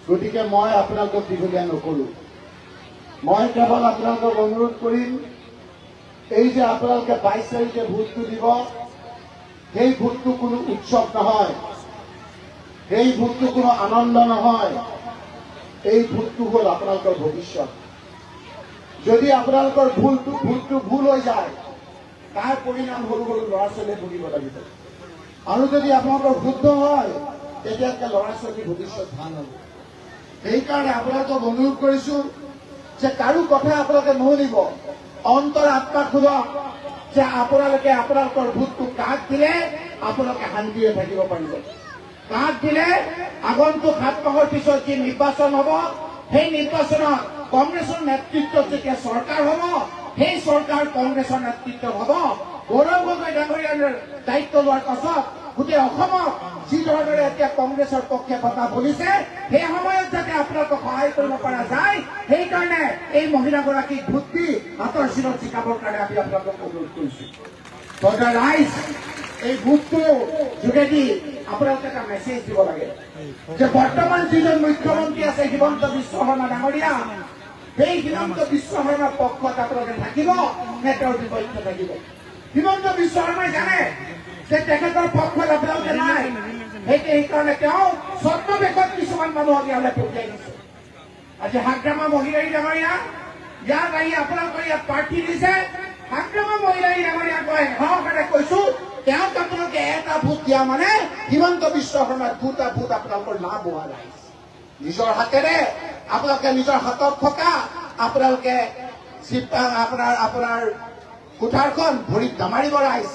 গতিকে মই আপোনালোকক দীঘলীয়া নকৰো। মই কেৱল আপোনালোকক অনুৰোধ কৰিম, এই যে আপোনালোকে 22 তাৰিখে ভোটটো দিব, সেই ভোটটো কোনো উৎসৱ নহয়, সেই ভোটটো কোনো আনন্দ নহয়, এই ভোটটো হ'ল আপোনালোকৰ ভৱিষ্যত। যদি আপোনালোকৰ ভোটটো ভুল হৈ যায়, তাৰ পৰিণাম সৰু সৰু ল'ৰা ছোৱালীয়ে ভুগিব লাগিব। আৰু যদি আপোনালোকৰ শুদ্ধ হয়, তেতিয়াহ'লে ল'ৰা ছোৱালীৰ ভৱিষ্যত ভাল হ'ব। সেইকাৰণে আপোনালোকক অনুৰোধ কৰিছো যে কাৰো কথা আপোনালোকে নুশুনিব, অন্তৰ আত্মা খোলক যে আপোনালোকে আপোনালোকৰ ভোটটো কাক দিলে আপোনালোকে শান্তিৰে থাকিব পাৰিব। কাক দিলে আগন্তুক 7 মাহৰ পিছত যি নিৰ্বাচন হ'ব, সেই নিৰ্বাচনত কংগ্ৰেছৰ নেতৃত্বত যেতিয়া চৰকাৰ হ'ব, সেই চৰকাৰ কংগ্ৰেছৰ নেতৃত্বত হ'ব। গৌৰৱ গগৈ ডাঙৰীয়াৰ দায়িত্ব লোৱাৰ পাছত গোটেই অসমক যি ধৰণেৰে এতিয়া কংগ্ৰেছৰ পক্ষে কথা বলিছে, সেই সময়ত যাতে আপোনালোকক সহায় কৰিব পৰা যায়, সেইকাৰণে এই মহিলাগৰাকীক ভোট দি হাতৰ চিনত জিকাবৰ কাৰণে আমি আপোনালোকক অনুৰোধ কৰিছো। ৰাইজ, এই ভোটটোৰ যোগেদি আপোনালোকে এটা মেছেজ দিব লাগে যে বৰ্তমান যিজন মুখ্যমন্ত্ৰী আছে হিমন্ত বিশ্ব শৰ্মা ডাঙৰীয়া, সেই হিমন্ত বিশ্ব শৰ্মাৰ পক্ষত আপোনালোকে থাকিব নে তেওঁৰ বিপক্ষে থাকিব। হিমন্ত বিশ্ব শৰ্মাই জানে যে তেখেতৰ পক্ষত আপোনালোকে নাই, সেইকাৰণে তেওঁ ছদ্মবেশত কিছুমান মানুহক ইয়ালৈ পঠিয়াই দিছে। আজি হাগ্ৰামা মহিলাই ডাঙৰীয়া ইয়াত আহি আপোনালোকৰ ইয়াত প্ৰাৰ্থী দিছে। হাগ্ৰামা মহিলাই ডাঙৰীয়াক মই সহকাৰে কৈছো, তেওঁক আপোনালোকে এটা ভোট দিয়া মানে হিমন্ত বিশ্ব শৰ্মাৰ দুটা ভোট আপোনালোকৰ লাভ হোৱা নাই। নিজৰ হাতেৰে আপোনালোকে নিজৰ হাতত থকা আপোনালোকে আপোনাৰ কোঠাৰখন ভৰিত নামাৰিব ৰাইজ।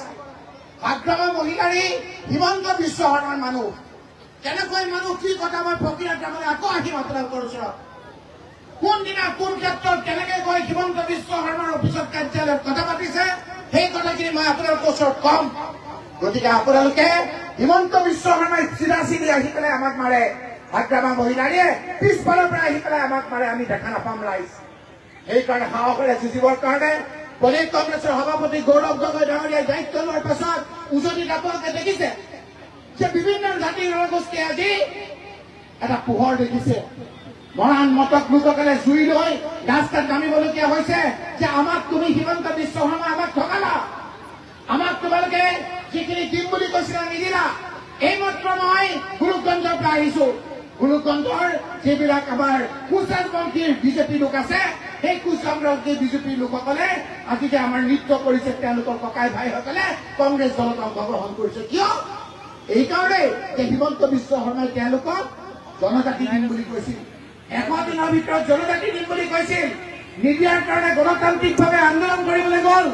হাগ্ৰামা মহিলাৰী হিমন্ত বিশ্ব শৰ্মাৰ মানুহ, কেনেকৈ মানুহ কি কথা মই প্ৰক্ৰিয়াত তাৰমানে আকৌ আহিম আপোনালোকৰ ওচৰত। কোনদিনা কোন ক্ষেত্ৰত কেনেকে গৈ হিমন্ত বিশ্ব শৰ্মাৰ অফিচত কাৰ্যালয়ত কথা পাতিছে, সেই কথাখিনি মই আপোনালোকৰ ওচৰত কম। গতিকে আপোনালোকে হিমন্ত বিশ্ব শৰ্মাই চিধা চিধি আহি পেলাই আমাক মাৰে, হাগ্ৰামা মহিলাৰীয়ে পিছফালৰ পৰা আহি পেলাই আমাক মাৰে, আমি দেখা নাপাম ৰাইজ। সেইকাৰণে সাহসেৰে যুঁজিবৰ কাৰণে প্ৰদেশ কংগ্ৰেছৰ সভাপতি গৌৰৱ গগৈ ডাঙৰীয়াই দায়িত্ব লোৱাৰ পাছত উজনিত আপোনালোকে দেখিছে যে বিভিন্ন জাতি জনগোষ্ঠীয়ে আজি এটা পোহৰ দেখিছে। মৰাণ মটক লোকসকলে জুই লৈ ৰাস্তাত নামিবলগীয়া হৈছে যে আমাক তুমি হিমন্ত বিশ্ব শৰ্মা আমাক ঠগালা, আমাক তোমালোকে যিখিনি দিম বুলি কৈছিলা নিদিলা। এইমাত্ৰ মই গুৰুগঞ্জৰ পৰা আহিছো। গুৰুগঞ্জৰ যিবিলাক আমাৰ কুচৰাজবংশীৰ বিজেপি লোক আছে, সেই কুচৰাজবংশী বিজেপিৰ লোকসকলে আজি যে আমাৰ নৃত্য কৰিছে, তেওঁলোকৰ ককাই ভাইসকলে কংগ্ৰেছ দলত অংশগ্ৰহণ কৰিছে। কিয়? এইকাৰণে যে হিমন্ত বিশ্ব শৰ্মাই তেওঁলোকক জনজাতি দিম বুলি কৈছিল, 100 দিনৰ ভিতৰত জনজাতি দিম বুলি কৈছিল। নিদিয়াৰ কাৰণে গণতান্ত্ৰিকভাৱে আন্দোলন কৰিবলৈ গ'ল।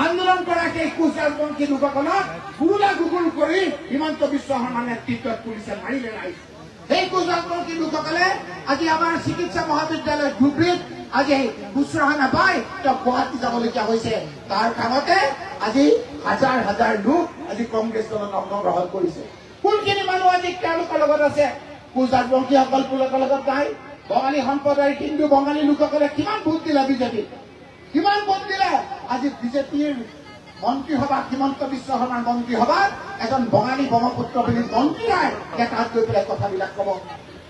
আন্দোলন কৰা সেই কুচৰাজবংশী লোকসকলক গুৰুলা গুগুল কৰি হিমন্ত বিশ্ব শৰ্মাৰ নেতৃত্বত পুলিচে মাৰিলে ৰাইজ। সেই কুচৰাজবংশী লোকসকলে আজি আমাৰ চিকিৎসা মহাবিদ্যালয় ধুবুৰীত আজি শুশ্ৰূষা নাপাই তেওঁ গুৱাহাটী যাবলগীয়া হৈছে। তাৰ কামতে আজি হাজাৰ হাজাৰ লোক আজি কংগ্ৰেছ দলত অংশগ্ৰহণ কৰিছে। কোনখিনি মানুহ আজি তেওঁলোকৰ লগত আছে? কুচৰাজবংশীসকলৰ লগত নাই। বঙালী সম্প্ৰদায়ৰ হিন্দু বঙালী লোকসকলে কিমান ভোট দিলে বিজেপিক, কিমান ভোট দিলে? আজি বিজেপিৰ মন্ত্ৰীসভাত, হিমন্ত বিশ্ব শৰ্মাৰ মন্ত্ৰীসভাত এজন বঙালী ব্ৰহ্মপুত্ৰ বুলি মন্ত্ৰী নাই যে তাত গৈ পেলাই কথাবিলাক কব।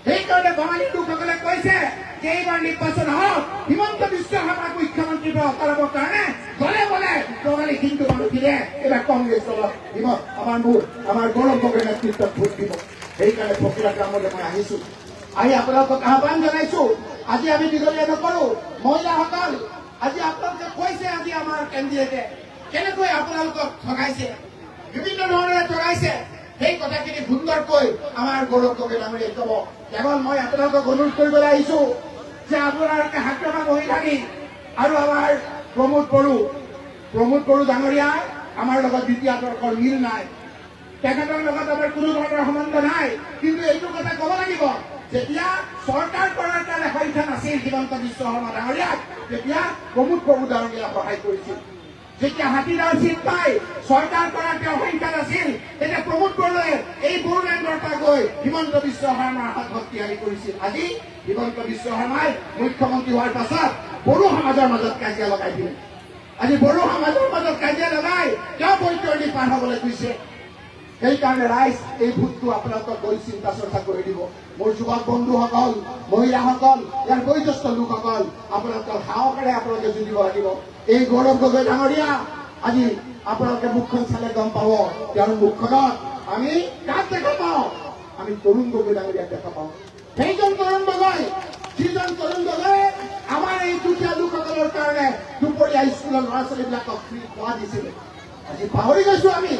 সেইকাৰণে বঙালী লোকসকলে কৈছে যে এইবাৰ নিৰ্বাচন হওক, হিমন্ত বিশ্ব শৰ্মাক মুখ্যমন্ত্ৰীৰ পৰা আঁতৰাবৰ কাৰণে গলে গলে বঙালী হিন্দু মানুহখিনিয়ে এইবাৰ কংগ্ৰেছ দলত আমাৰ গৌৰৱ গগৈৰ নেতৃত্বত ভোট দিব। সেইকাৰণে প্ৰক্ৰিয়া গ্ৰামলৈ মই আহিছো, আহি আপোনালোকক আহ্বান জনাইছো। আজি আমি দীঘলীয়া নকৰো। মহিলাসকল, আজি আপোনালোকে কৈছে আজি আমাৰ কেন্দ্ৰীয়তে কেনেকৈ আপোনালোকক ঠগাইছে, বিভিন্ন ধৰণেৰে ঠগাইছে, সেই কথাখিনি সুন্দৰকৈ আমাৰ গৌৰৱ গগৈ ডাঙৰীয়াই কব। কেৱল মই আপোনালোকক অনুৰোধ কৰিবলৈ আহিছো যে আপোনালোকে হাগ্ৰামা মহিলাৰী আৰু আমাৰ প্ৰমোদ বড়ো ডাঙৰীয়া আমাৰ লগত দ্বিতীয় আদৰ্শৰ মিল নাই, তেখেতৰ লগত আমাৰ কোনো ধৰণৰ সম্বন্ধ নাই। কিন্তু এইটো কথা কব লাগিব, যেতিয়া চৰকাৰ কৰাৰ কাৰণে সংখ্যা নাছিল হিমন্ত বিশ্ব শৰ্মা ডাঙৰীয়াক, তেতিয়া প্ৰমোদ বড়ো ডাঙৰীয়াক সহায় কৰিছিল। যেতিয়া হাতীদাৰ চিট পাই চৰকাৰ কৰাৰ তেওঁ সংখ্যা নাছিল, তেতিয়া প্ৰমোদ বড়োৱে এই বড়োলেণ্ডৰ পৰা গৈ হিমন্ত বিশ্ব শৰ্মাৰ হাত শক্তিশালী কৰিছিল। আজি হিমন্ত বিশ্ব শৰ্মাই মুখ্যমন্ত্ৰী হোৱাৰ পাছত বড়ো সমাজৰ মাজত কাজিয়া লগাই দিলে। আজি বড়ো সমাজৰ মাজত কাজিয়া লগাই তেওঁ বৈতৰণি পাৰ হবলৈ গৈছে। সেইকাৰণে ৰাইজ এই ভোটটো আপোনালোকক গৈ চিন্তা চৰ্চা কৰি দিব। মোৰ যুৱক বন্ধুসকল, মহিলাসকল, ইয়াৰ বয়োজ্যেষ্ঠ লোকসকল, আপোনালোকৰ সাহসেৰে আপোনালোকে যুঁজিব লাগিব। এই গৌৰৱ গগৈ ডাঙৰীয়া আজি আপোনালোকে মুখখন চালে গম পাব, তেওঁৰ মুখখনত আমি কাক দেখা পাওঁ? আমি তৰুণ গগৈ ডাঙৰীয়াক দেখা পাওঁ। সেইজন তৰুণ গগৈ, যিজন তৰুণ গগৈ আমাৰ এই দুখীয়া লোকসকলৰ কাৰণে দুপৰীয়া স্কুলৰ ল'ৰা ছোৱালীবিলাকক ফ্ৰী খোৱা দিছিলে। আজি পাহৰি গৈছো আমি।